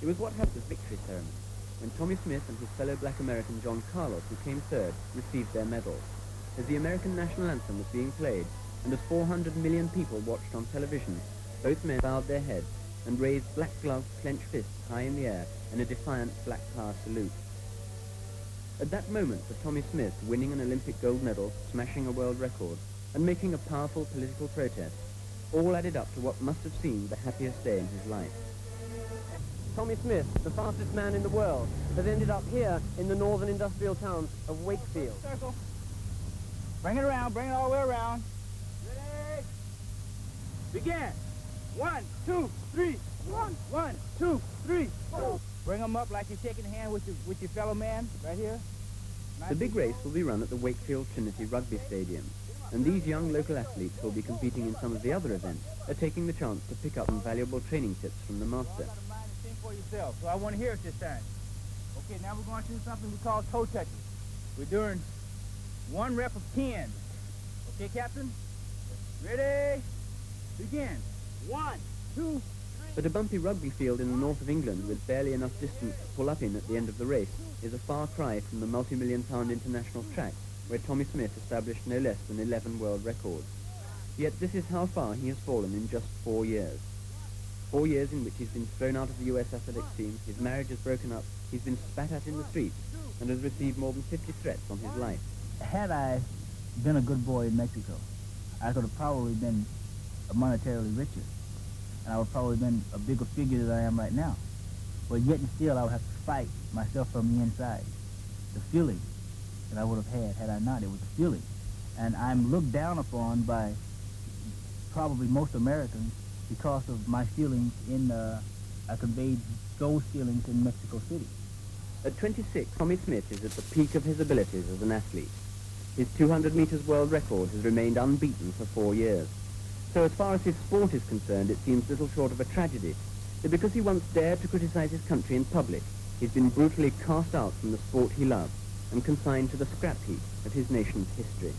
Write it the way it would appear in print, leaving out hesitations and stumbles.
It was what happened at the victory ceremony, when Tommie Smith and his fellow black American John Carlos, who came third, received their medals. As the American national anthem was being played, and as 400 million people watched on television, both men bowed their heads and raised black-gloved, clenched fists high in the air in a defiant black power salute. At that moment, for Tommie Smith, winning an Olympic gold medal, smashing a world record, and making a powerful political protest, all added up to what must have seemed the happiest day in his life. Tommie Smith, the fastest man in the world, has ended up here in the northern industrial town of Wakefield. Circle. Bring it around, bring it all the way around. Ready? Begin. 1, 2, 3. 1, 2, 3. Bring them up like you're shaking hand with your fellow man, right here. The big race will be run at the Wakefield Trinity Rugby Stadium, and these young local athletes who will be competing in some of the other events are taking the chance to pick up some valuable training tips from the master. Think for yourself, so I want to hear it this time. Okay, now we're going to do something we call toe touches. We're doing 1 rep of 10. Okay, Captain? Ready? Begin. 1, 2, 3. But a bumpy rugby field in the north of England with barely enough distance to pull up in at the end of the race is a far cry from the multi-million-pound international track where Tommie Smith established no less than 11 world records. Yet this is how far he has fallen in just 4 years. 4 years in which he's been thrown out of the US athletics team, his marriage has broken up, he's been spat at in the streets, and has received more than 50 threats on his life. Had I been a good boy in Mexico, I could have probably been monetarily richer, and I would probably have been a bigger figure than I am right now. But yet and still, I would have to fight myself from the inside. The feeling that I would have had I not, it was the feeling. And I'm looked down upon by probably most Americans because of my feelings I conveyed those feelings in Mexico City. At 26, Tommie Smith is at the peak of his abilities as an athlete. His 200 meters world record has remained unbeaten for 4 years. So as far as his sport is concerned, it seems little short of a tragedy, that because he once dared to criticize his country in public, he's been brutally cast out from the sport he loved and consigned to the scrap heap of his nation's history.